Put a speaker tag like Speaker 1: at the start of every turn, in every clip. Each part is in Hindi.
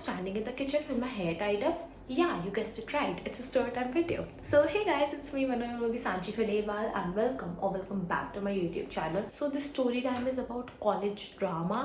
Speaker 1: standing in the kitchen with my hair tied up. Yeah, you guessed it right. It's a story time video. So hey guys, it's me Manoyogi Sanchi Khalewal and welcome back to my YouTube channel. So this story time is about college drama.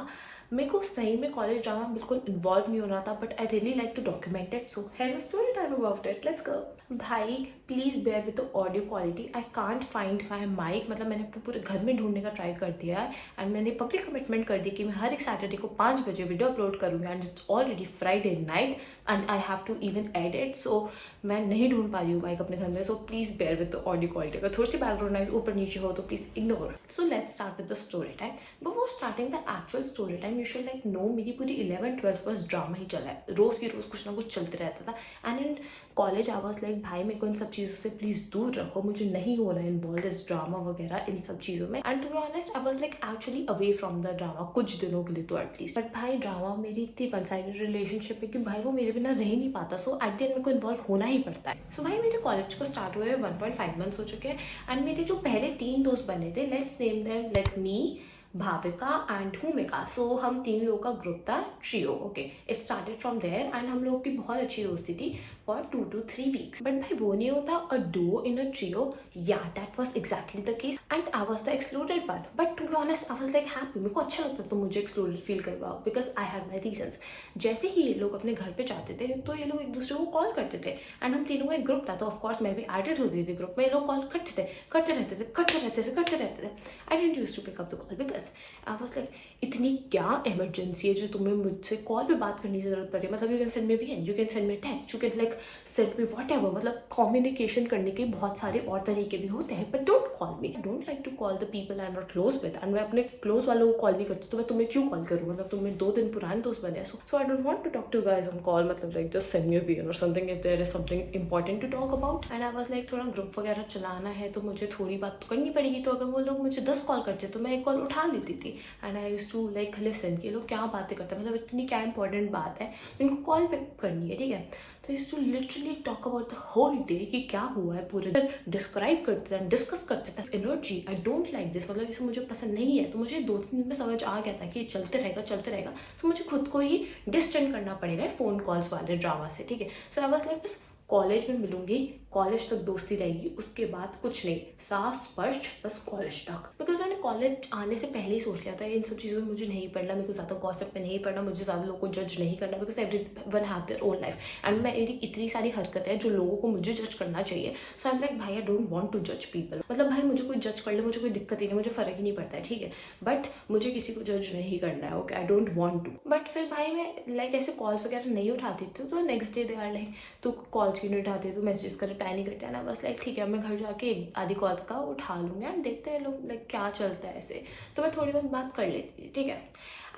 Speaker 1: मेरे को सही में कॉलेज ड्रामा बिल्कुल इन्वॉल्व नहीं होना था but I really like to document it so have a story time about it let's go. भाई please bear with the audio quality. I can't find my mike, मतलब मैंने अपने पूरे घर में ढूंढने का ट्राई कर दिया है एंड मैंने पब्लिक कमिटमेंट कर दी कि मैं हर एक सैटरडे को 5 बजे वीडियो अपलोड करूँगी and it's already Friday night and I have to even edit. So मैं नहीं ढूंढ पा रही हूँ माइक अपने घर में, so please bear with the audio quality. अगर थोड़ी सी बैकग्राउंड नॉइज ऊपर नीचे हो तो please ignore. So let's start with the story time. Before starting the actual story time you should like know मेरी पूरी 11th-12th बस ड्रामा ही चला है, रोज़ की रोज़ कुछ ना कुछ चलते रहता था। And in college I was like भाई मेरे को इन सब चीज़ों से प्लीज़ दूर रखो, मुझे नहीं हो रहा है इन्वॉल्व इस ड्रामा वगैरह इन सब चीज़ों में। And to be honest I was like actually away from the drama कुछ दिनों के लिए तो एटलीस्ट। बट भाई ड्रामा मेरी इतनी वन साइडेड रिलेशनशिप है कि भाई वो मेरे बिना रह ही नहीं पाता। सो एट द एंड मेरे को इन्वॉल्व होना ही पड़ता है। सो भाई मेरे कॉलेज को स्टार्ट हुए 1.5 मंथ्स हो चुके हैं एंड मेरे जो पहले 3 दोस्त बने थे, let's name them like me, Bhavika and Bhumika. So हम 3 लोगों का ग्रुप था, trio. Okay, it started from there and हम लोग की बहुत अच्छी दोस्ती थी फॉर 2 to 3 weeks। बट भाई वो नहीं होता a duo in a trio. Yeah that was exactly the case and I was the excluded one. But to be honest I was like happy, मेरे को अच्छा लगता तो मुझे एक्सक्लूडेड फील करवाओ because I had my reasons. जैसे ही ये लोग अपने घर पे जाते थे तो ये लोग एक दूसरे को कॉल करते थे एंड हम तीनों का एक ग्रुप था तो ऑफकोर्स मैं भी एडेड होती थी ग्रुप में। ये लोग कॉल करते रहते थे। I didn't used to pick up the call because I was like इतनी क्या इमरजेंसी है जो तुम्हें मुझसे कॉल पे बात करने की जरूरत पड़े। मतलब you can send me VN, you can send me text, you can like send me whatever. मतलब कम्युनिकेशन करने के बहुत सारे और तरीके भी होते हैं but don't call me. I don't like to call the people I am not close with and मैं अपने क्लोज वालों को कॉल नहीं करती तो मैं तुम्हें क्यों कॉल करूँ। मतलब तुम्हें 2 दिन पुराने दोस्त बने, so I don't want to talk to guys on call. मतलब like just send me a VN और something if there is something important to talk about. And I was like थोड़ा ग्रुप वगैरह चलाना है तो मुझे थोड़ी बात तो करनी पड़ेगी। तो अगर वो लोग मुझे 10 कॉल करते तो मैं एक कॉल उठा लेती थी and I used to like listen कि लोग क्या बातें करते हैं, मतलब इतनी क्या इंपॉर्टेंट बात है इनको कॉल पे करनी है, ठीक है। तो used to literally talk about the whole day कि क्या हुआ है पूरे दिन, डिस्क्राइब करते थे, डिस्कस करते थे। Energy I don't like this, मतलब इसे मुझे पसंद नहीं है। तो मुझे 2-3 दिन में समझ आ गया था कि ये चलते रहेगा तो मुझे खुद को ही डिस्टेंस करना पड़ेगा फ़ोन कॉल्स वाले ड्रामा से, ठीक है। सो आई वाज लाइक बस कॉलेज में मिलूंगी, कॉलेज तक दोस्ती रहेगी, उसके बाद कुछ नहीं, साफ स्पष्ट बस कॉलेज तक। बिकॉज मैंने कॉलेज आने से पहले ही सोच लिया था इन सब चीज़ों में मुझे नहीं पढ़ना, मेरे को ज़्यादा गॉसिप में नहीं पढ़ना, मुझे ज़्यादा लोगों को जज नहीं करना because everyone have their own life and मेरी इतनी सारी हरकतें हैं जो लोगों को मुझे जज करना चाहिए। सो आई एम लाइक भाई आई डोंट वांट टू जज पीपल। मतलब भाई मुझे कोई जज कर ले मुझे कोई दिक्कत ही नहीं, मुझे फ़र्क ही नहीं पड़ता है, ठीक है। बट मुझे किसी को जज नहीं करना है, okay, I don't want to. But फिर भाई मैं लाइक ऐसे कॉल्स वगैरह नहीं उठाती थी तो next day they are like तो कॉल्स क्यों नहीं उठाते, तो मैसेजेस का रिप्लाई नहीं करते ना। बस लाइक ठीक है मैं घर जाके आधी कॉल्स का उठा लूँगी एंड देखते हैं लोग लाइक क्या चलता है ऐसे। तो मैं थोड़ी बहुत बात कर लेती थी, ठीक है।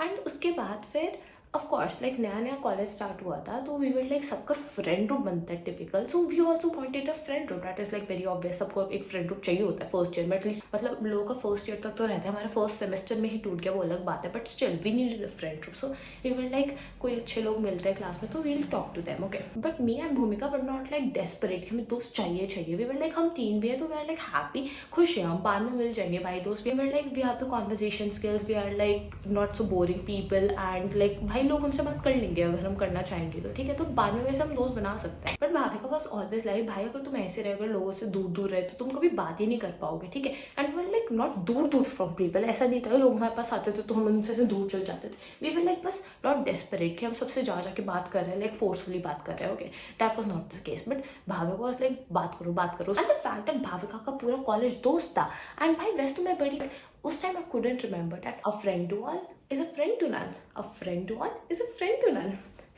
Speaker 1: एंड उसके बाद फिर ऑफ कोर्स लाइक नया कॉलेज स्टार्ट हुआ था तो वी वर लाइक सबका फ्रेंड ग्रुप बनता है typical. So we also wanted a friend group, that is like very obvious. सबको एक फ्रेंड ग्रुप चाहिए होता है फर्स्ट ईयर में एटलीस्ट। मतलब लोगों का फर्स्ट ईयर तक तो रहता है, हमारा फर्स्ट सेमेस्टर में ही टूट गया वो अलग बात है, but still we needed a friend group. So we were like कोई अच्छे लोग मिलते हैं क्लास में तो we'll talk to them, okay. But me and Bhumika were not like desperate हमें दोस्त चाहिए। वी वर लाइक हम 3 भी है तो वी आर लाइक हैप्पी, खुश हैं हम, बाद में मिल जाएंगे भाई दोस्त। We were like we have the conversation skills, we are like not so boring people and like भाई लोग हमसे बात कर अगर हम करना चाहेंगे तो, ठीक है। तो बाद में वैसे हम दोस्त बना सकते हैं। बट भाविका बस ऑलवेज लाइक भाई अगर तुम ऐसे रहे, अगर लोगों से दूर रहे तो तुम कभी बात ही नहीं कर पाओगे, ठीक है। एंड वी लाइक नॉट दूर फ्रॉम पीपल, ऐसा नहीं था लोग हमारे पास आते थे तो हम उनसे दूर चल जाते थे। वी वर लाइक बस नॉट डेस्परेट कि हम सबसे जाके बात कर रहे हैं, लाइक फोर्सफुली बात कर रहे हैं, okay. That was not the case. But Bhavika was like बात करो and the fact that Bhavika का पूरा कॉलेज दोस्त था एंड भाई वैसे तो मैं बड़ी उस time I couldn't remember that a friend to all is a friend to none, a friend to all is a friend to none.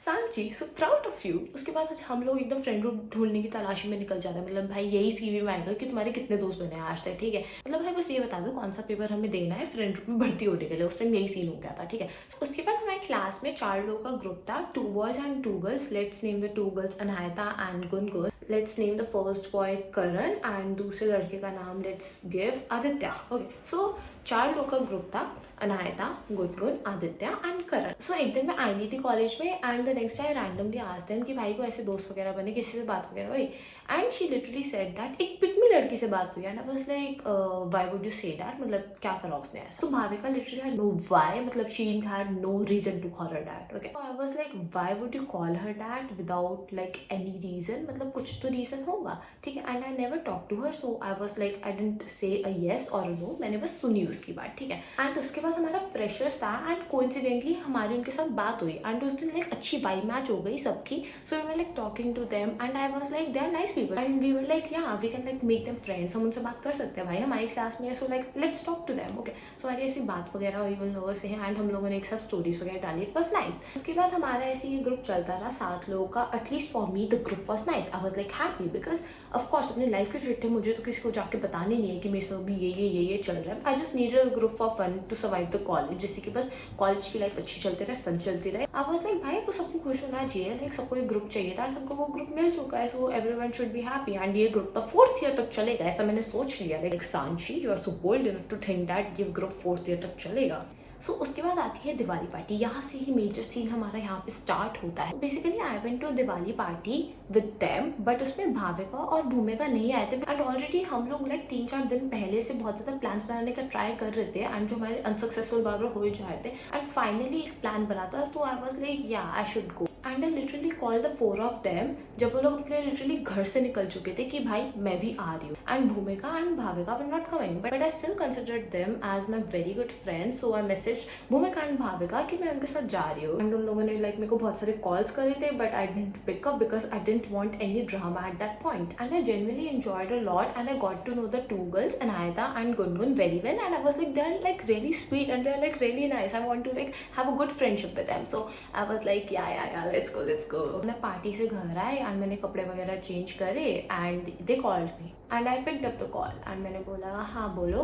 Speaker 1: Sanchi, so proud of you. उसके बाद हम लोग एकदम फ्रेंड ग्रुप ढूंढने की तलाशी में निकल जाते हैं। मतलब भाई यही सीवी में आएगा कि तुम्हारे कितने दोस्त बने हैं आज तक, ठीक है। मतलब भाई बस ये बता दो कौन सा पेपर हमें देना है फ्रेंड ग्रुप में भर्ती होने के लिए, उस टाइम यही सीन हो गया था, ठीक है। उसके बाद हमारे क्लास में 4 लोगों का ग्रुप था, 2 boys and 2 girls. Let's name the 2 girls Anayata and Gungun. Let's name the first boy Karan and दूसरे लड़के का नाम लेट्स गिव आदित्य, ओके। सो 4 लोग का ग्रुप था, अनायता, गुनगुन, आदित्य एंड करण। सो एक दिन मैं आई नहीं थी कॉलेज में and the next I randomly asked them कि भाई को ऐसे दोस्त वगैरह बने, किसी से बात वगैरह हुई, and she literally said that एक पिकमी लड़की से बात हुई and I was like why would you say that, मतलब क्या करा उसने ऐसा। तो Bhavika literally had no why, मतलब she had no reason to call her that. Okay, so I was like why would you call her that without like any reason, मतलब कुछ तो रीजन होगा, ठीक है। And I never talk to her, so I was like I didn't say a yes और अ नो, मैंने बस सुनी उसकी बात, ठीक है। एंड उसके बाद हमारा फ्रेशर्स था एंड कोइंसिडेंटली हमारी उनके साथ बात हुई एंड उस दिन लाइक अच्छी वाइब मैच हो गई सबकी। So we were like talking to them and I was like they are nice people and we were like yeah we can like make them friends, हम उनसे बात कर सकते हैं भाई, हमारी क्लास में है, so like let's talk to them. Okay, so हमारी ऐसी बात वगैरह हुई उन लोगों से एंड हम लोगों ने एक साथ स्टोरीज वगैरह डाली, इट वाज नाइस। उसके बाद हमारा ऐसे ये ग्रुप चलता रहा 7 लोगों का, at least for me the group was nice, I was like happy because of course अपने लाइफ के ट्रिप थे, मुझे तो किसी को जाके बताने नहीं है कि मेरे साथ भी ये चल रहा है। I just needed a group for fun to survive the college, जिससे कि बस कॉलेज की लाइफ अच्छी चलती रहे, फन चलती रहे। आई वाज लाइक भाई को सबको खुश होना चाहिए, लाइक सबको एक ग्रुप चाहिए था एंड सबको वो ग्रुप मिल चुका है, so everyone should be happy and ये ग्रुप तो 4th ईयर तक चलेगा, ऐसा मैंने सोच लिया। Like Sanchi, you are so bold enough to think that ये ग्रुप 4th ईयर तक चलेगा। सो उसके बाद आती है दिवाली पार्टी, यहाँ से ही मेजर सीन हमारा यहाँ पे स्टार्ट होता है। Basically I went to Diwali party with them, but उसमें भाविका और भूमिका नहीं आए थे एंड ऑलरेडी हम लोग लाइक 3-4 दिन पहले से बहुत ज्यादा प्लान्स बनाने का ट्राई कर रहे थे एंड जो हमारे अनसक्सेसफुल बार बार हो जा रहे थे एंड फाइनली एक प्लान बना था, तो आई वाज लाइक या I should go and I literally call the 4 of them, जब वो लोग अपने लिटरली घर से निकल चुके थे कि भाई मैं भी आ रही हूँ and Bhumika and Bhavika were not coming, but I still considered them as my very good friends, so I message Bhumika and Bhavika कि मैं उनके साथ जा रही हूँ एंड उन लोगों ने लाइक मेरे को बहुत सारे कॉल्स करे थे, but I didn't pick up because I didn't want any drama at that point and I genuinely enjoyed a lot and I got to know the 2 girls Anayata and Gungun very well and I was like they are like really sweet and they are like really nice, I want to like have a good friendship with them, so I was like yeah let's go. मैं पार्टी से घर आई एंड मैंने कपड़े वगैरह चेंज करे and they called me and I picked up the call and मैंने बोला हाँ बोलो,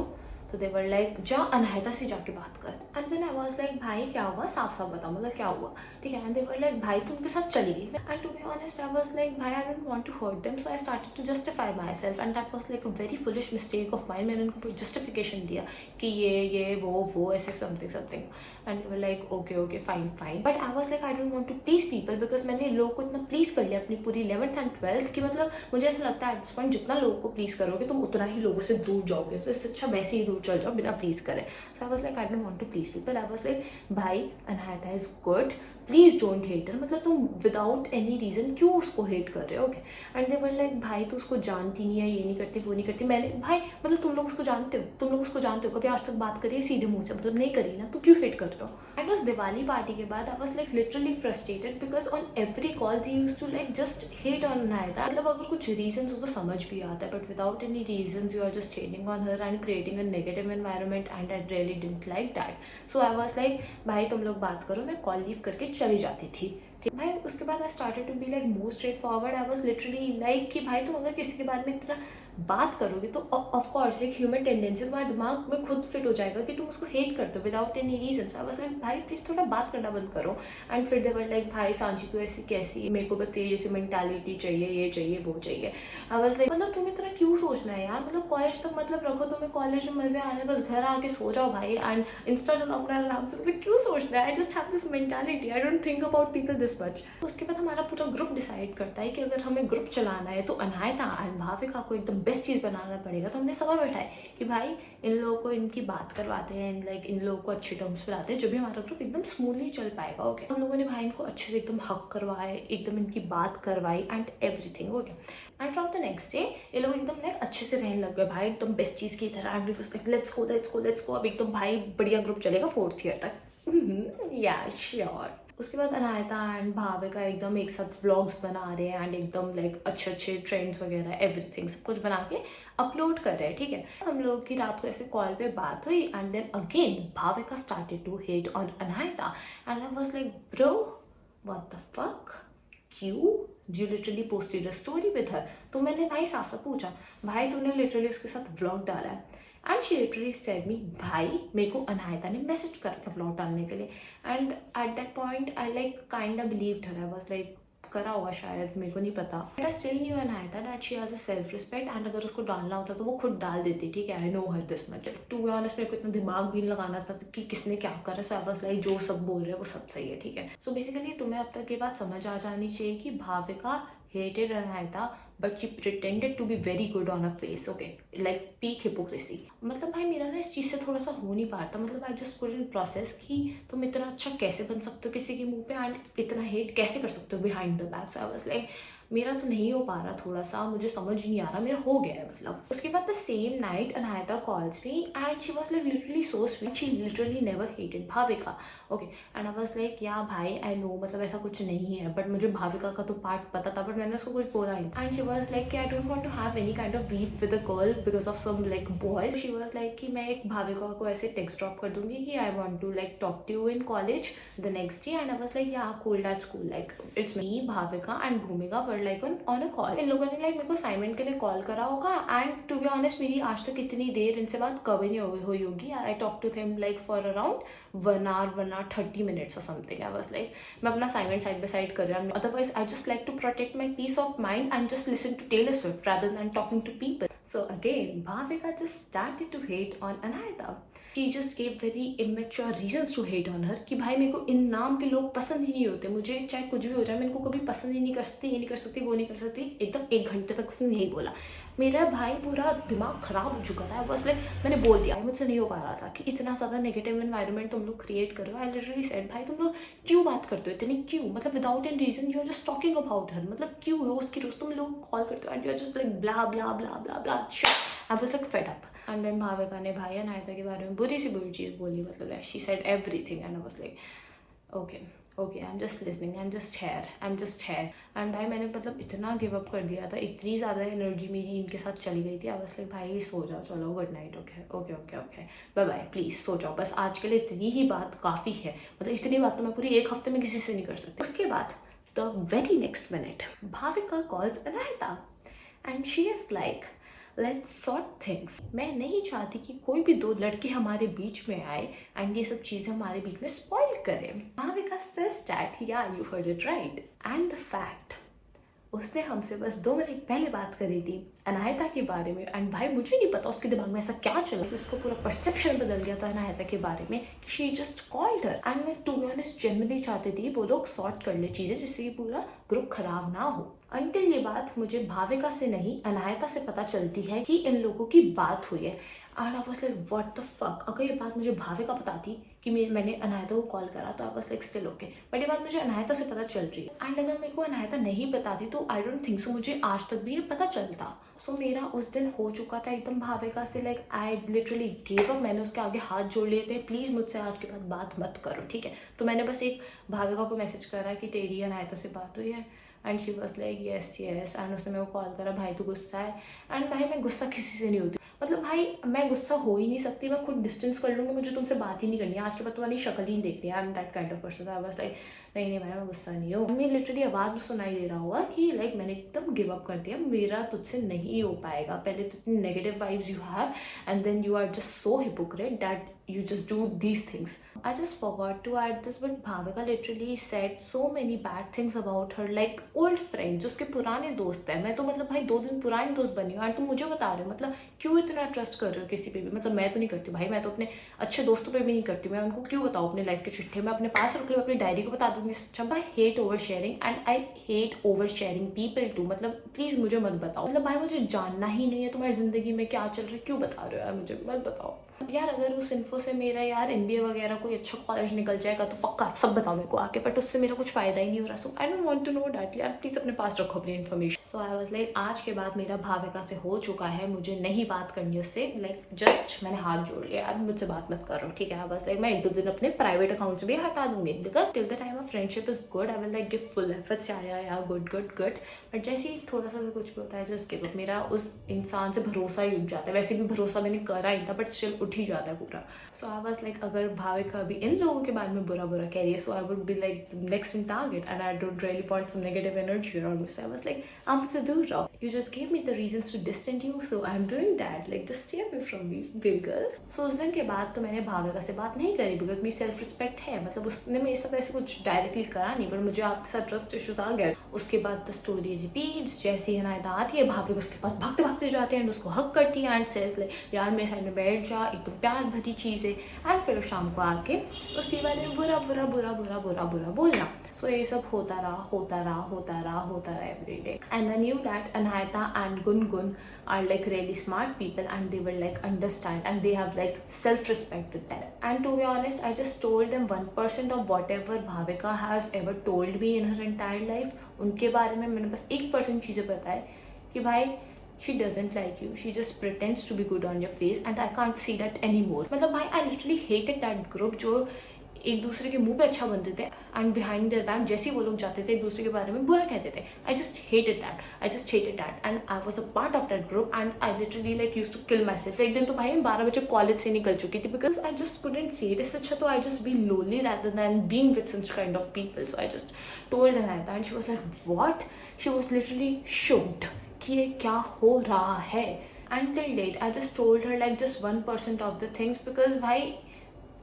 Speaker 1: तो दे वर लाइक जा अनायता से जाके बात कर and then I was like भाई क्या हुआ, साफ साफ बताओ मतलब क्या हुआ, ठीक है। एंड दे वर लाइक भाई तुम उनके साथ चली गई and to be honest I was like भाई I don't want to hurt them, so I started to justify myself and that was like a very foolish mistake of mind. मैंने उनको जस्टिफिकेशन दिया कि ये वो ऐसे something and they were like okay fine, but I was like I don't want to please people because मैंने लोगों को इतना प्लीज कर लिया अपनी पूरी 11th एंड 12th की, मतलब मुझे ऐसा लगता है एट दिस पॉइंट जितना लोगों को प्लीज करोगे तुम उतना ही लोगों से दूर जाओगे, तो इससे अच्छा वैसे ही दूर चल जाओ बिना प्लीज करे। So I was like I don't want to please people, I was like भाई Anaita is good, please don't hate her, मतलब तुम विदाउट एनी रीजन क्यों उसको हेट कर रहे हो। Okay, and they were like भाई तू उसको जानती नहीं है, ये नहीं करती वो नहीं करती। मैंने भाई मतलब तुम लोग उसको जानते हो, कभी आज तक बात करी है सीधे मुंह से, मतलब नहीं करी ना, तो क्यों हेट कर रहे हो। एंड उस दिवाली पार्टी के बाद I was like literally frustrated because on every call they used to like just hate on Anayata, मतलब अगर कुछ रीजन हो तो समझ भी आता है, but without any reason you are just hating on her and creating a negative environment and I really didn't like that. So I was like भाई तुम लोग बात करो, मैं कॉल लीव करके चली जाती थी। भाई उसके बाद I started to be like more straightforward, I was literally like कि भाई तुम अगर किसी के बारे में इतना बात करोगे तो ऑफ कोर्स एक ह्यूमन टेंडेंसी तुम्हारे दिमाग में खुद फिट हो जाएगा कि तुम उसको हेट करते हो without any reason. So I was like भाई प्लीज थोड़ा बात करना बंद करो एंड फिर दे वर लाइक भाई सांची तू ऐसी कैसी, मेरे को बस तेरी जैसी मेंटालिटी चाहिए, ये चाहिए वो चाहिए। आई वाज लाइक मतलब तुम्हें इतना क्यों सोचना है यार, मतलब कॉलेज तक मतलब रखो, तुम्हें कॉलेज में मजे आने, बस घर आके सो जाओ भाई एंड इंस्टा चलाओ अपना आराम से, मतलब क्यों सोचना है। I just have this mentality, I don't think about people this much. तो उसके बाद हमारा पूरा ग्रुप डिसाइड करता है कि अगर हमें ग्रुप चलाना है तो अनायता एंड भाविका को एकदम बेस्ट चीज़ बनाना पड़ेगा। तो हमने सभा बैठाए कि भाई इन लोगों को इनकी बात करवाते हैं, लाइक इन लोगों को अच्छे टर्म्स पे लाते हैं, जो भी हमारा ग्रुप एकदम स्मूथली चल पाएगा। ओके, हम लोगों ने भाई इनको अच्छे से एकदम हक करवाए, एकदम इनकी बात करवाई and everything. Okay, and from the next day ये लोग एकदम लाइक अच्छे से रहने लग गए भाई, एकदम बेस्ट चीज़ की तरह। And we was like let's go अब एकदम भाई बढ़िया ग्रुप चलेगा 4th ईयर तक। या श्योर। उसके बाद अनायता एंड भाविका एकदम एक साथ व्लॉग्स बना रहे हैं एंड एकदम लाइक अच्छे ट्रेंड्स वगैरह एवरीथिंग सब कुछ बना के अपलोड कर रहे हैं, ठीक है। हम लोग की रात को ऐसे कॉल पे बात हुई and then again Bhavika started to hate on Anaita and I was like bro what the fuck, क्यों, you literally posted a story with her. तो मैंने भाई साफ साफ पूछा भाई तूने लिटरली उसके साथ व्लॉग डाला है एंड शी लिटरली सेड मी भाई मेरे को अनायता ने मैसेज करा था व्लॉग डालने के लिए and eight that point I like kind of believed her. I was like करा होगा शायद, मेरे को नहीं पता, but I still new Anaita that she has a self respect, and अगर उसको डालना होता तो वो खुद डाल देती, ठीक है, I know her this much. To be honest मेरे को इतना दिमाग भी नहीं लगाना था कि किसने क्या करा, सो आई वाज लाइक जो सब बोल रहे हैं वो सब सही है, ठीक है। सो बेसिकली तुम्हें अब तक ये बात समझ आ जानी चाहिए कि Bhavika hated Anahita but she pretended to be very good on her face, okay, like peak hypocrisy। मतलब भाई मेरा ना इस चीज़ से थोड़ा सा हो नहीं पाता, मतलब आई जस्ट couldn't process कि तुम इतना अच्छा कैसे बन सकते हो किसी के मुंह पे, एंड इतना हेट कैसे कर सकते हो behind the back. So I was like मेरा तो नहीं हो पा रहा, थोड़ा सा मुझे समझ नहीं आ रहा, मेरा हो गया है मतलब। उसके बाद the same night Anaita calls me and she was like literally so sweet, she literally never hated Bhavika, okay, and I was like या भाई आई नो मतलब ऐसा कुछ नहीं है, बट मुझे भाविका का तो पार्ट पता था, बट मैंने उसको कुछ बोला नहीं। And she was like I don't want to have any kind of beef with a girl because of some like boys. She was like कि मैं एक भाविका को ऐसे टेक्स्ट ड्रॉप कर दूंगी कि I want to like talk to you in college the next day, and I was like yeah cool, that's cool, like it's me Bhavika and Bhumika were like on a call. इन लोगों ने लाइक मेरे को असाइनमेंट के लिए कॉल करा होगा, एंड टू बी ऑनेस्ट मेरी आज तक इतनी देर इनसे बात कभी नहीं हुई होगी। I talk to them like for around 1 hour 30 minutes or something। I was like मैं अपना assignment side by side कर रहा हूँ, otherwise I just like to protect my peace of mind and just listen to Taylor Swift rather than talking to people। So again Bhavika just started to hate on Anahita। She just gave very immature reasons to hate on her कि भाई मेरे को इन नाम के लोग पसंद ही नहीं होते, मुझे चाहे कुछ भी हो जाए मैं इनको कभी पसंद ही नहीं कर सकती, ये नहीं कर सकती, वो नहीं कर सकती। एकदम 1 घंटे तक उसने यही बोला, मेरा भाई पूरा दिमाग खराब हो चुका था। बस लाइक मैंने बोल दिया, मुझसे नहीं हो पा रहा था कि इतना ज़्यादा नेगेटिव एनवायरनमेंट तुम लोग क्रिएट करो। आई लिटरली सेड भाई तुम लोग क्यों बात करते हो इतनी, क्यों, मतलब without any reason you are just talking about her, मतलब क्यों रोज की रोज तुम लोग कॉल करते हो and you are just like blah blah blah blah blah. I was like fed up. And then Bhavika ने भाई अनायता के बारे में बुरी सी बुरी चीज़ बोली, मतलब she said everything, and I was like okay I am just listening, I am just here. And भाई मैंने मतलब इतना गिव अप कर दिया था, इतनी ज़्यादा एनर्जी मेरी इनके साथ चली गई थी। आई वाज लाइक भाई सो जाओ, चलो good night, okay bye bye, please सो जाओ, बस आज के लिए इतनी ही बात काफ़ी है, मतलब इतनी बात तो मैं पूरी 1 हफ्ते में किसी से नहीं कर सकती। उसके बाद the very next minute Bhavika calls Anaita and she is like let's sort things. मैं नहीं चाहती कि कोई भी 2 लड़के हमारे बीच में आए एंड ये सब चीज़ें हमारे बीच में स्पॉइल करें। भाविका सेज दैट या you heard it right, and the fact उसने हमसे बस 2 मिनट पहले बात करी थी अनायता के बारे में, एंड भाई मुझे नहीं पता उसके दिमाग में ऐसा क्या चला कि उसको पूरा परसेप्शन बदल गया था अनायता के बारे में कि she just called her. And मैं टू बी ऑनेस्ट जेन्युइनली चाहती थी वो लोग सॉर्ट कर ले चीज़ें जिससे ये पूरा ग्रुप खराब ना हो। अंटिल ये बात मुझे भाविका से नहीं अनायता से पता चलती है कि इन लोगों की बात हुई है। And I was like what the fuck, अगर ये बात मुझे भाविका बताती कि मैंने अनायता को कॉल करा तो आई was like still okay, but ये बात मुझे अनायता से पता चल रही है। एंड अगर मेरे को अनायता नहीं बताती तो आई डोंट थिंक सो मुझे आज तक भी ये पता चलता। सो मेरा उस दिन हो चुका था एकदम भाविका से, like I literally give up. मैंने उसके आगे हाथ जोड़ लिए थे, प्लीज़ मुझसे आज के बाद बात मत करो, ठीक है। तो मैंने बस एक भाविका को मैसेज करा कि तेरी अनायता से बात हुई है, and she was like yes and उसने मेरे को कॉल करा, भाई तू गुस्सा है। एंड भाई मैं गुस्सा किसी से नहीं होती, मतलब भाई मैं गुस्सा हो ही नहीं सकती, मैं खुद डिस्टेंस कर लूँगी, मुझे तुमसे बात ही नहीं करनी है, आज के बाद तुम्हारी शक्ल ही नहीं देखनी है। I am that kind of person. I was like नहीं भाई मैं गुस्सा नहीं हूँ। मैं लिटरली आवाज़ में सुनाई दे रहा होगा कि लाइक मैंने एकदम गिव अप कर दिया, मेरा तुझसे नहीं हो पाएगा। पहले तो इतनी negative vibes you have and then you are just so hypocrite that you just do these things। I just forgot to add this, but Bhavika literally said so many bad things about her, like old friends, उसके पुराने दोस्त हैं। मैं तो मतलब भाई 2 दिन पुरानी दोस्त बनी हूँ, एंड तुम मुझे बता रहे हो मतलब क्यों इतना ट्रस्ट कर रहे हो किसी पे भी। मतलब मैं तो नहीं करती भाई, मैं तो अपने अच्छे दोस्तों पे भी नहीं करती, मैं उनको क्यों बताऊँ अपने लाइफ के चिट्ठे, मैं अपने पास रख लूँ, अपनी डायरी को बता दूंगी। I hate over sharing and I hate over sharing people too. मतलब प्लीज़ मुझे मत बताओ, मतलब भाई मुझे जानना ही नहीं है तुम्हारी ज़िंदगी में क्या चल रहा है, क्यों बता रहे हो यार, मुझे मत बताओ यार। अगर उस इन्फो से मेरा यार MBA वगैरह कोई अच्छा कॉलेज निकल जाएगा तो पक्का सब बताओ मेरे को आके, बट उससे मेरा कुछ फ़ायदा ही नहीं हो रहा। So I don't want to know that यार, प्लीज़ अपने पास रखो अपनी information. So I was like आज के बाद मेरा भाविका से हो चुका है, मुझे नहीं बात करनी उससे, लाइक जस्ट मैंने हाथ जोड़ लिया यार, मुझसे बात मत करो, ठीक है। आई वाज लाइक मैं 1-2 दिन अपने प्राइवेट अकाउंट से भी हटा दूंगी, because till the time of friendship is good, I will like give full efforts, आया गुड, बट जैसे ही थोड़ा सा भी कुछ भी होता है जस्ट गिव अप। मेरा उस इंसान से भरोसा ही उठ जाता है, वैसे भी भरोसा मैंने करा ही था, बट स्टिल उठ ही जाता है पूरा. So I was like, अगर भाविका अभी इन लोगों के बारे में बुरा कह रही है, so I would be like next in target, and I don't really want some negative energy around me. So I was like, आपसे दूर रहो. You just gave me the reasons to distance you, so I'm doing that. Like just stay away from me, big girl. So उस दिन के बाद तो मैंने भाविका से बात नहीं करी, because मेरी सेल्फ रिस्पेक्ट है. मतलब उसने मेरे साथ ऐसे कुछ डायरेक्टली करा नहीं, पर मुझे आपके साथ ट्रस्ट इश्यूज आ गया. उसके बाद द स्टोरी रिपीट्स. जैसे ही अनायता आती है, भाविका उसके पास भागते भागते जाते हैं, उसको हक करती है एंड सेज लाइक यार मेरे साइड में बैठ जा, एकदम प्यार भरी चीज़ है. एंड फिर शाम को आके उसके बारे में बुरा बोलना. सो ये सब होता रहा every day. And I knew that Anahita and Gungun are like really smart people, and they will like understand, and they have like self-respect with them. And to be honest, I just told them 1% of whatever Bhavika has ever told me in her entire life. उनके बारे में मैंने बस 1% चीज़ें बताए कि भाई she doesn't like you, she just pretends to be good on your face, and I can't see that anymore. मतलब भाई I literally hated that group जो एक दूसरे के मुंह पे अच्छा बनते थे एंड बिहाइंड देयर बैक जैसे ही वो लोग जाते थे एक दूसरे के बारे में बुरा कहते थे. I just hated that and I was a part of that group, and I literally like used to kill myself. एक दिन तो भाई मैं 12 बजे कॉलेज से निकल चुकी थी, because I just couldn't see it. इससे अच्छा तो I just be lonely rather than being with such kind of people. So I just told Anayata and she was like what. She was literally shocked कि ये क्या हो रहा है. And till date I just told her like just 1% of the things, because भाई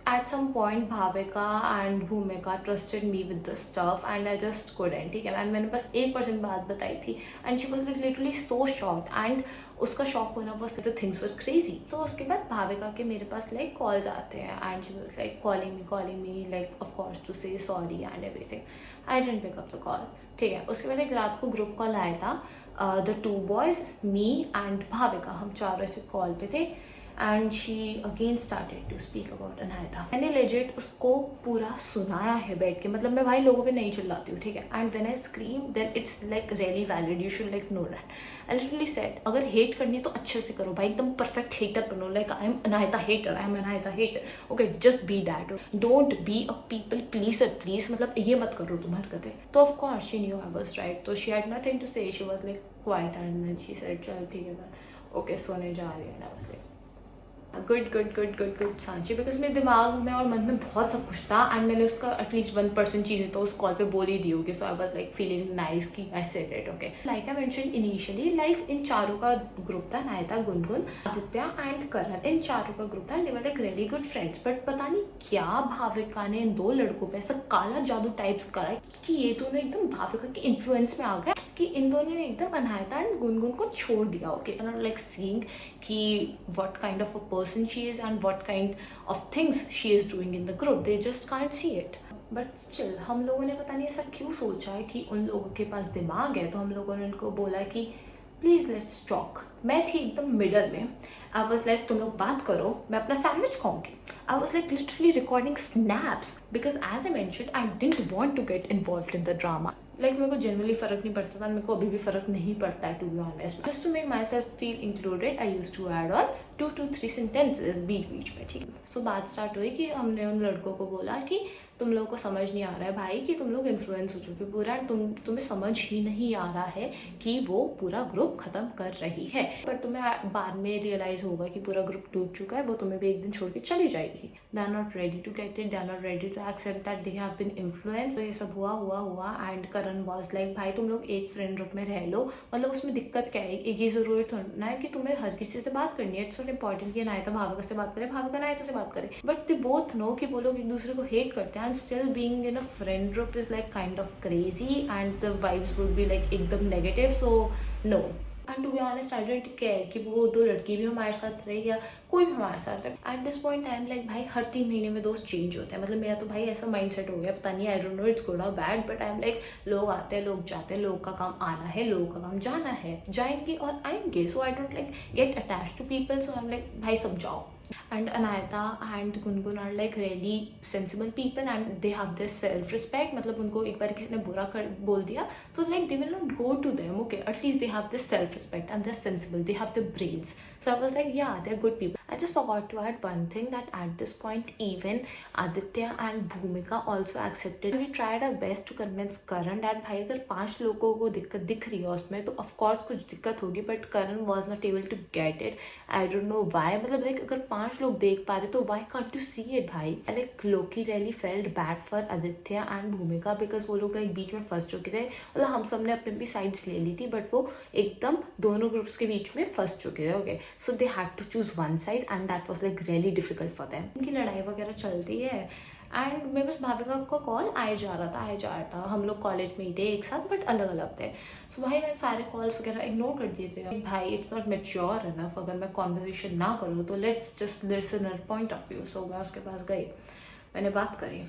Speaker 1: at some point Bhavika and Bhumika trusted me with the stuff and I just couldn't. ठीक है, and मैंने बस 1% बात बताई थी and she was like literally so shocked, and उसका शॉक होना was like the things were crazy. तो उसके बाद भाविका के मेरे पास like calls आते हैं and she was like calling me like of course to say sorry and everything. I didn't pick up the call. ठीक है, उसके बाद एक रात को ग्रुप कॉल आया था. The 2 boys, me and Bhavika, हम चारों ऐसे कॉल पे थे. And she again started to speak about Anahita. मैंने legit उसको पूरा सुनाया है बैठ के. मतलब मैं भाई लोगों पे नहीं चिल्लाती हूँ, ठीक है. And when I scream, then it's like really valid. You should like know that. I literally said, अगर hate करनी है तो अच्छे से करो भाई, एकदम perfect hater बनो. Like I am Anahita hater. Okay, just be that. Don't be a people pleaser, please. मतलब ये मत करो तुम हरकतें. तो of course she knew I was right. तो she had nothing to say. She was like quiet and then she said, चल ठीक है, okay सोने जा रही है. And I was like, good Sanchi, because मेरे दिमाग में और मन में बहुत सब कुछ था एंड मैंने उसका एटलीस्ट 1% चीज़ें तो उस कॉल पे बोल ही दी होगी. So I was like feeling nice कि I said it. Okay, like I mention initially, like इन चारों का ग्रुप था, अनायता, गुनगुन, आदित्य एंड करण. इन चारों का ग्रुप था and they were like really good friends. But पता नहीं क्या भाविका ने इन 2 लड़कों पे ऐसा काला जादू टाइप्स करा कि ये दोनों एकदम भाविका के इन्फ्लुएंस में आ गए कि इन दोनों ने एकदम अनायता एंड गुनगुन को छोड़ दिया. ओके, लाइक सीइंग कि what kind of a person she is and what kind of things she is doing in the group. They just can't see it. But still हम लोगों ने पता नहीं ऐसा क्यों सोचा है कि उन लोगों के पास दिमाग है. तो हम लोगों ने उनको बोला कि प्लीज़ लेट्स टॉक. मैं थी एकदम मिडल में. आई वॉज लाइक तुम लोग बात करो, मैं अपना सैंडविच खाऊंगी. I was like literally recording snaps because as I mentioned I didn't want to get involved in the drama. Like मेरे को जनरली फर्क नहीं पड़ता था, मेरे को अभी भी फर्क नहीं पड़ता है to be honest. Just to make myself feel included I use to add on 2 to 3 sentences बीच में. ठीक है, सो बात स्टार्ट हुई कि हमने उन लड़कों को बोला कि तुम लोगों को समझ नहीं आ रहा है भाई कि तुम लोग इन्फ्लुएंस हो चुके पूरा, तुम्हें समझ ही नहीं आ रहा है कि वो पूरा ग्रुप खत्म कर रही है. पर तुम्हें बाद में रियलाइज होगा कि पूरा ग्रुप टूट चुका है, वो तुम्हें भी एक दिन छोड़ के चली जाएगी. They are not ready to get it, they are not ready to accept that they have been influence. तो ये सब हुआ एंड करण वाज लाइक भाई तुम लोग एक फ्रेंड ग्रुप में रह लो, मतलब उसमें दिक्कत क्या है. ये जरूरत होना है कि तुम्हें हर किसी से बात करनी है. इट्स नॉट इंपॉर्टेंट कि अनायता भाविका से बात करे, भाविका अनायता से बात करे. बट दे बोथ नो कि वो लोग एक दूसरे को हेट करते हैं and still being in a friend group is like kind of crazy and the vibes would be like एकदम negative. So no, and to be honest I didn't care कि वो 2 लड़की भी हमारे साथ रहे या कोई भी हमारे साथ रहे. At this point I am like भाई हर 3 महीने में दोस्त चेंज होते हैं. मतलब मेरा तो भाई ऐसा माइंडसेट हो गया, पता नहीं, I don't know it's good और bad, but I am like लोग आते हैं लोग जाते हैं, लोग का काम आना है, लोगों का काम जाना है, जाएंगे और आएंगे. So I don't like get attach to people. So I am like भाई सब जाओ. And Anahita and Gungun are like really sensible people and they have this self respect. मतलब उनको एक बार किसी ने बुरा बोल दिया तो like they will not go to them. Okay, at least they have this self respect and they're sensible, they have the brains. So I was like yeah, they're good people. I just forgot to add one thing that at this point even Aditya and Bhumika also accepted. We tried our best to convince Karan that भाई अगर 5 लोगों को दिक्कत दिख रही है उसमें तो of course कुछ दिक्कत होगी, but Karan was not able to get it. I don't know why. मतलब like अगर 5 लोग देख पा रहे तो why can't you see it भाई? Like Loki really felt bad for Aditya and Bhumika because वो लोग like बीच में फंस चुके थे. मतलब हम सब ने अपनी अपनी साइड्स ले ली थी, बट वो एकदम दोनों ग्रुप्स के बीच में फंस चुके थे. Okay, so they had to choose one side and that was like really difficult for them. उनकी लड़ाई वगैरह चलती है एंड मेरे पास भाविका का कॉल आए जा रहा था. हम लोग कॉलेज में ही थे एक साथ बट अलग अलग थे. सो भाई मैं सारे कॉल्स वगैरह इग्नोर कर दिए थे. भाई इट्स नॉट मेच्योर इनफ, अगर मैं कॉन्वर्सेशन ना करूँ तो let's just listen her point of view. So मैं उसके पास गई, मैंने बात करी.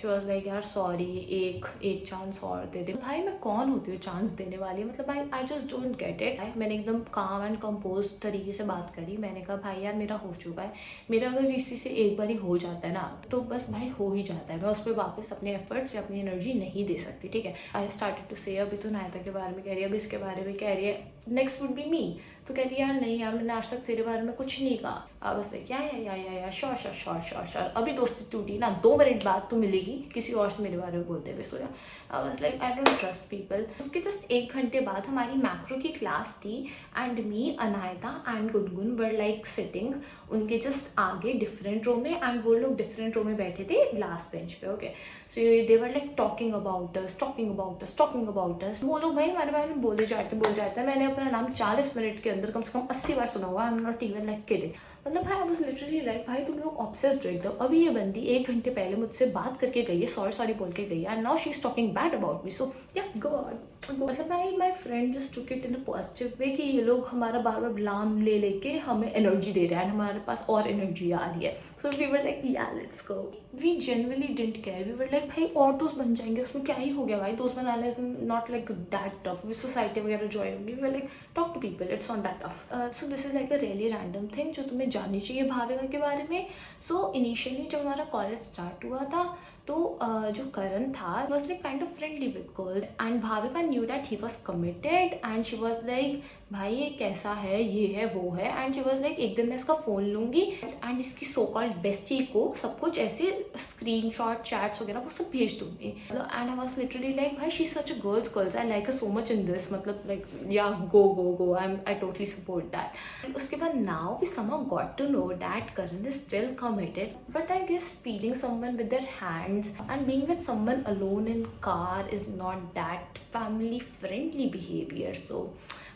Speaker 1: शी वॉज लाइक यार सॉरी, एक चांस और दे दे. भाई मैं कौन होती हूँ चांस देने वाली? मतलब I just don't get it. मैंने एकदम काम एंड कंपोज तरीके से बात करी. मैंने कहा भाई यार मेरा हो चुका है, मेरा अगर इसी से एक बार ही हो जाता है ना तो बस भाई हो ही जाता है. मैं उस पर वापस अपने एफर्ट्स या अपनी एनर्जी नहीं दे सकती. ठीक है, आई स्टार्टेड टू से अभी तो नायता के बारे में कह रही है, अभी इसके बारे में कह रही है, नेक्स्ट वुड बी मी. तो कह रही है यार नहीं यार मैंने आज तक तेरे बारे में कुछ नहीं कहा. बस या श्योर. अभी दोस्ती टूटी ना, 2 मिनट बाद तो मिलेगी किसी और से मेरे बारे में बोलते हुए. So I was like I don't trust people. उसके जस्ट 1 घंटे बाद हमारी मैक्रो की क्लास थी and me, Anaita and Gungun were like sitting उनके जस्ट आगे डिफरेंट रो में एंड वो लोग डिफरेंट रो में बैठे थे लास्ट बेंच पे. Okay, so they were like talking about us. वो लोग भाई हमारे बारे में बोले जाते. मैंने अपना नाम 40 मिनट के अंदर कम से कम 80 बार सुना हुआ. आई am not even like kidding. मतलब भाई आई वाज लिटरली लाइक भाई तुम लोग ऑब्सेस्ड हो एकदम. अभी ये बंदी 1 घंटे पहले मुझसे बात करके गई है, सॉरी बोल के गई है, and now she is talking bad about me. So yeah god, मतलब my friend just took it in a positive way कि ये लोग हमारा बार बार नाम ले लेके हमें एनर्जी दे रहे हैं एंड हमारे पास और एनर्जी आ रही है. So we were like yeah let's go. We genuinely didn't care. We were like भाई और दोस्त बन जाएंगे, उसमें क्या ही हो गया भाई. दोस्त बनाने is not like that tough. We society वगैरह ज्वाइन होंगी. We were like talk to people, it's not that tough. So this is like a really random thing जो तुम्हें जाननी चाहिए भाविका के बारे में. सो इनिशियली जब हमारा कॉलेज स्टार्ट हुआ था तो जो करण था was like kind of friendly with girl and Bhavika knew that he was committed and she was like भाई ये कैसा है, ये है वो है. एंड शी वॉज लाइक एक दिन मैं इसका फ़ोन लूँगी एंड इसकी सो कॉल्ड बेस्टी को सब कुछ ऐसे स्क्रीनशॉट चैट्स वगैरह वो सब भेज दूँगी. And I was literally like भाई she is such a girls I like so much in this. मतलब like yeah go I totally support that. उसके बाद now we somehow got to know that Karan is still committed, but I guess feeling someone with their hands and being with someone alone in car is not that family friendly behavior. So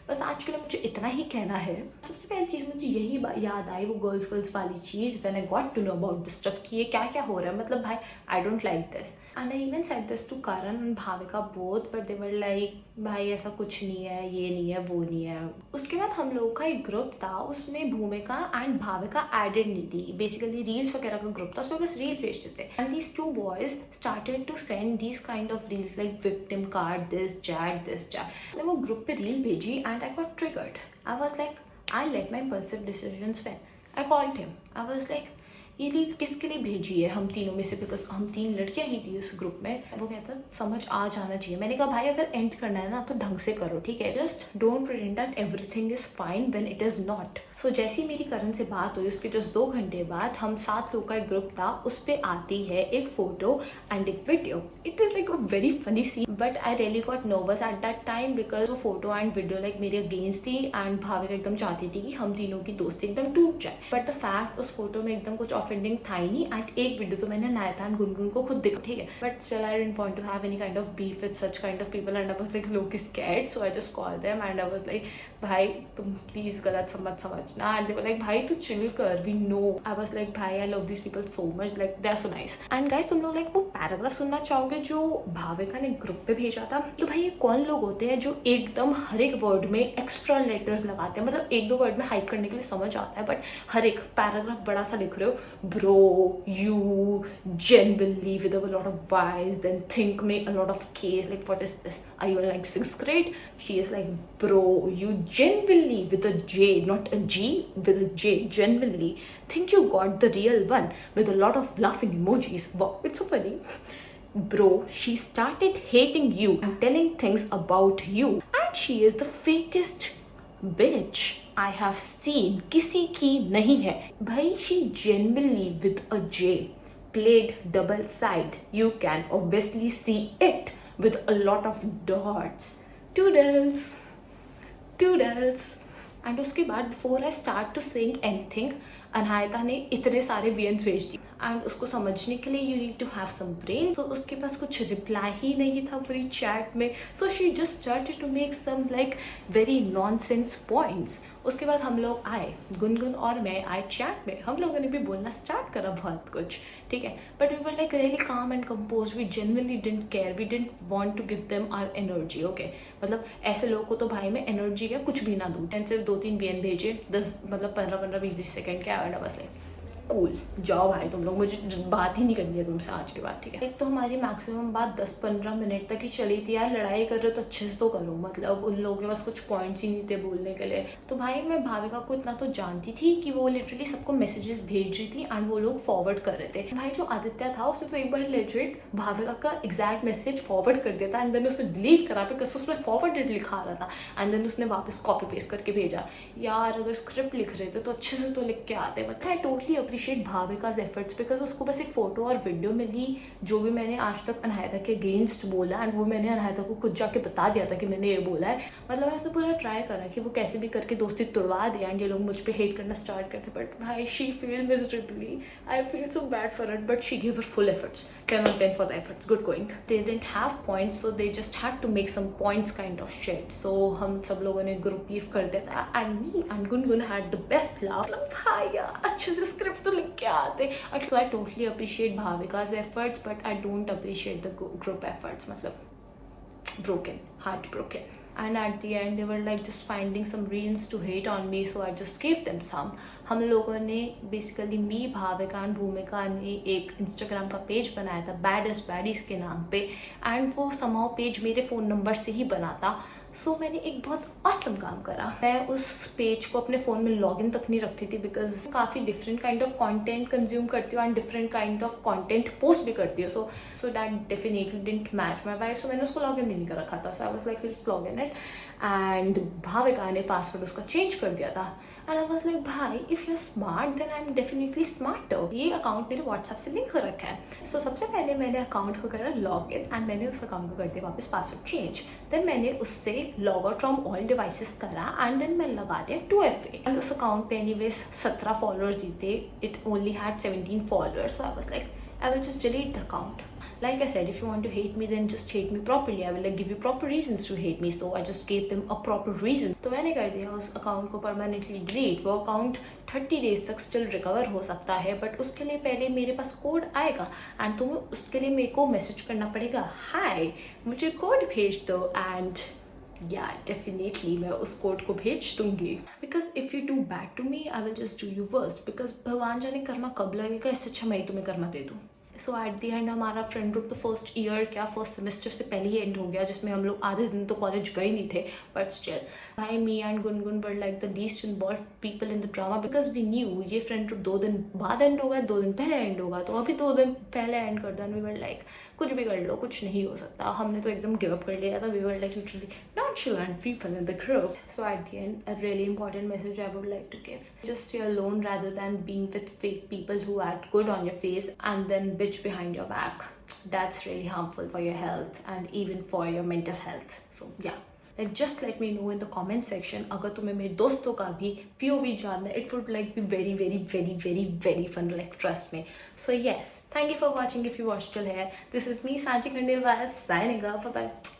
Speaker 1: बस आज के लिए मुझे इतना ही कहना है. सबसे पहली चीज़ मुझे यही याद आई, वो गर्ल्स वाली चीज़ when I got to know about this stuff कि ये क्या क्या हो रहा है. मतलब भाई I don't like this and I even said this to Karan and Bhavika both, but they were like भाई ऐसा कुछ नहीं है, ये नहीं है, वो नहीं है. उसके बाद हम लोगों का एक ग्रुप था, उसमें भूमिका एंड भाविका एडेड नहीं थी. बेसिकली रील्स वगैरह का ग्रुप था, उसमें बस रील्स भेजते थे. And these 2 boys started to send these kind of reels like victim card, this chat. उसने वो ग्रुप पे रील भेजी and I got triggered. I was like, I let my impulsive decisions win. I called him. I was like, ये रील किसके लिए भेजी है हम तीनों में से, बिकॉज हम 3 लड़कियां ही थी उस ग्रुप में. वो कहता समझ आ जाना चाहिए. मैंने कहा भाई अगर एंड करना है ना तो ढंग से करो, ठीक है. Just don't pretend that everything is fine when it is not. So जैसी मेरी करण से बात हुई उसके जस्ट 2 घंटे बाद हम 7 लोग का एक ग्रुप था, उस पर आती है एक फोटो एंड एक video. It is like a very funny scene, but I really got nervous at that time because वो फोटो एंड वीडियो लाइक मेरे अगेंस्ट थी एंड भाविका एकदम चाहती थी कि हम तीनों की दोस्ती एकदम टूट जाए. बट द फैक्ट उस फोटो में एकदम कुछ ऑफेंडिंग था ही नहीं. एंड एक वीडियो तो मैंने नायता एंड गुनगुन को खुद देखा, ठीक है. But still I didn't want to have any kind of beef with such kind of people and I was like lowkey scared. So I just called them and I was like भाई तुम प्लीज गलत समझना. एंड दे वर लाइक भाई तू चिल कर, we know. I was like भाई I love this people so much, like they are so nice. And guys तुम लोग लाइक वो पैराग्राफ सुनना चाहोगे जो भाविका ने ग्रुप पे भेजा था? तो भाई ये कौन लोग होते हैं जो एकदम हर एक वर्ड में एक्स्ट्रा लेटर्स लगाते हैं. मतलब 1-2 वर्ड में हाइप करने के लिए समझ आता है, बट हर एक पैराग्राफ बड़ा सा लिख रहे हो. Bro, you, genuinely with a lot of Y's, then think make a lot of K's. Like what is this? Are you in like 6th grade? She is like, bro, you genuinely with a J, not a G, with a J, genuinely think you got the real one with a lot of laughing emojis. Wow, it's so funny. Bro, she started hating you and telling things about you, and she is the fakest bitch. I have seen किसी की नहीं है भाई. She genuinely with a J played double side. You can obviously see it with a lot of dots. Toodles. Toodles. And उसके बाद before I start to saying anything Anaita ने इतने सारे वीएन्स भेज दिए एंड उसको समझने के लिए you need to have some brain. तो उसके पास कुछ रिप्लाई ही नहीं था पूरी चैट में. So she just started to make some like very nonsense points. उसके बाद हम लोग आए, गुनगुन और मैं आए चैट में. हम लोगों ने भी बोलना स्टार्ट करा बहुत कुछ, ठीक है. But we were like really calm and compose. We genuinely didn't care. We didn't want to give them our energy. Okay, मतलब ऐसे लोगों को तो भाई मैं एनर्जी का कुछ भी ना दूँ. एंड सिर्फ 2-3 बीएन भेजे, 10 मतलब 15-20 सेकेंड क्या है बस लाइक कूल जाओ भाई तुम लोग, मुझे बात ही नहीं करनी है तुमसे आज के बाद, ठीक है. एक तो हमारी मैक्सिमम बात 10-15 मिनट तक ही चली थी. यार लड़ाई कर रहे हो तो अच्छे से तो करो. मतलब उन लोगों के पास कुछ पॉइंट्स ही नहीं थे बोलने के लिए. तो भाई मैं भाविका को इतना तो जानती थी कि वो लिटरली सबको मैसेजेस भेज रही थी एंड वो लोग फॉरवर्ड कर रहे थे. भाई जो आदित्य था उसने तो एक बार लेजिट भाविका का एग्जैक्ट मैसेज फॉरवर्ड कर दिया था एंड देन उसने डिलीट करा बिकॉज उसमें फॉरवर्डेड लिखा रहा था एंड देन उसने वापस कॉपी पेस्ट करके भेजा. यार अगर स्क्रिप्ट लिख रहे थे तो अच्छे से तो लिख के आते. But I totally appreciate Bhavika efforts because उसको बस एक फोटो और वीडियो मिली. जो भी मैंने आज तक अनहायता के अगेंस्ट बोला एंड वो मैंने अनहायता को खुद जाके बता दिया था कि मैंने ये बोला है. मतलब ऐसे पूरा ट्राई करा कि वो कैसे भी करके दोस्ती तोड़वा दिया एंड ये लोग मुझ पे हेट करना स्टार्ट करते. बट भाई she feel miserably. I feel so bad for it but she give her full efforts. 10/10 for the efforts. Good going. They didn't have points so they just had to make some points kind of shit. So हम सब लोगों ने ग्रुप लीव कर दिया था and me and Gungun had the best laugh. भाई यार अच्छे से स्क्रिप्ट तो लिख के आते. So I totally appreciate Bhavika's efforts, but I don't appreciate the group efforts. मतलब broken, heartbroken. And at the end they were like just finding some reasons to hate on me, so I just gave them some. हम लोगों ने बेसिकली मी, भाविका एंड भूमिका ने एक इंस्टाग्राम का पेज बनाया था बैडेस्ट बैडीज के नाम पे एंड वो समहाउ पेज मेरे फ़ोन नंबर से ही बना था. सो मैंने एक बहुत ऑसम काम करा. मैं उस पेज को अपने फ़ोन में लॉगिन तक नहीं रखती थी बिकॉज काफ़ी different kind of content consume करती हूँ and different kind of content post भी करती हूँ. So that definitely didn't match my vibe. So मैंने उसको लॉगिन नहीं कर रखा था. So I was like let's login it and Bhavika ने पासवर्ड उसका चेंज कर दिया था. एंड आई वाज लाइक भाई if you are smart then I am definitely smarter. ये अकाउंट मेरे व्हाट्सएप से लिंक हो रखा है. सो सबसे पहले मैंने अकाउंट को करा लॉग इन एंड मैंने उस अकाउंट को कर दिया वापस पासवर्ड चेंज. देन मैंने उससे log out from all devices करा एंड देन मैंने लगा दिया 2FA. एंड उस अकाउंट पे एनीवेज 17 फॉलोअर्स ही थे. It only had 17 followers. So I was like I will just delete the account. Like I said, if you want to hate me, then just hate me properly. I will like give you proper reasons to hate me. So I just gave them a proper reason. तो मैंने कर दिया उस अकाउंट को परमानेंटली डिलीट. वो अकाउंट 30 डेज तक स्टिल रिकवर हो सकता है बट उसके लिए पहले मेरे पास कोड आएगा एंड तुम्हें उसके लिए मेरे को मैसेज करना पड़ेगा, हाय मुझे कोड भेज दो. एंड yeah, definitely मैं उस कोड को भेज दूंगी because if you do bad to me I will just do you worst because भगवान जाने कर्मा कब लगेगा. इससे अच्छा मैं ही तुम्हें कर्मा दे दूँ. सो एट दी एंड हमारा फ्रेंड ग्रुप तो फर्स्ट ईयर क्या फर्स्ट सेमेस्टर से पहले ही एंड हो गया जिसमें हम लोग आधे दिन तो कॉलेज गए नहीं थे. बट स्टिल भाई me and Gungun were like the least involve people in the drama because we knew ये फ्रेंड ग्रुप 2 दिन बाद एंड होगा, 2 दिन पहले एंड होगा. तो अभी 2 दिन पहले एंड कर दो एंड वी वर लाइक कुछ भी कर लो कुछ नहीं हो सकता. हमने तो एकदम गिव अप कर लिया था. We were like literally nonchalant people in the group. So at the end a really important message I would like to give, just stay alone rather than being with fake people who act good on your face and then bitch behind your back. That's really harmful for your health and even for your mental health. So yeah, like just let me know in the comment section अगर तुम्हें मेरे दोस्तों का भी POV जानना है. It would like be very very very very very fun, like trust me. So yes, thank you for watching. If you watched till here, this is me Sanchi Khandelwal signing off. Bye bye.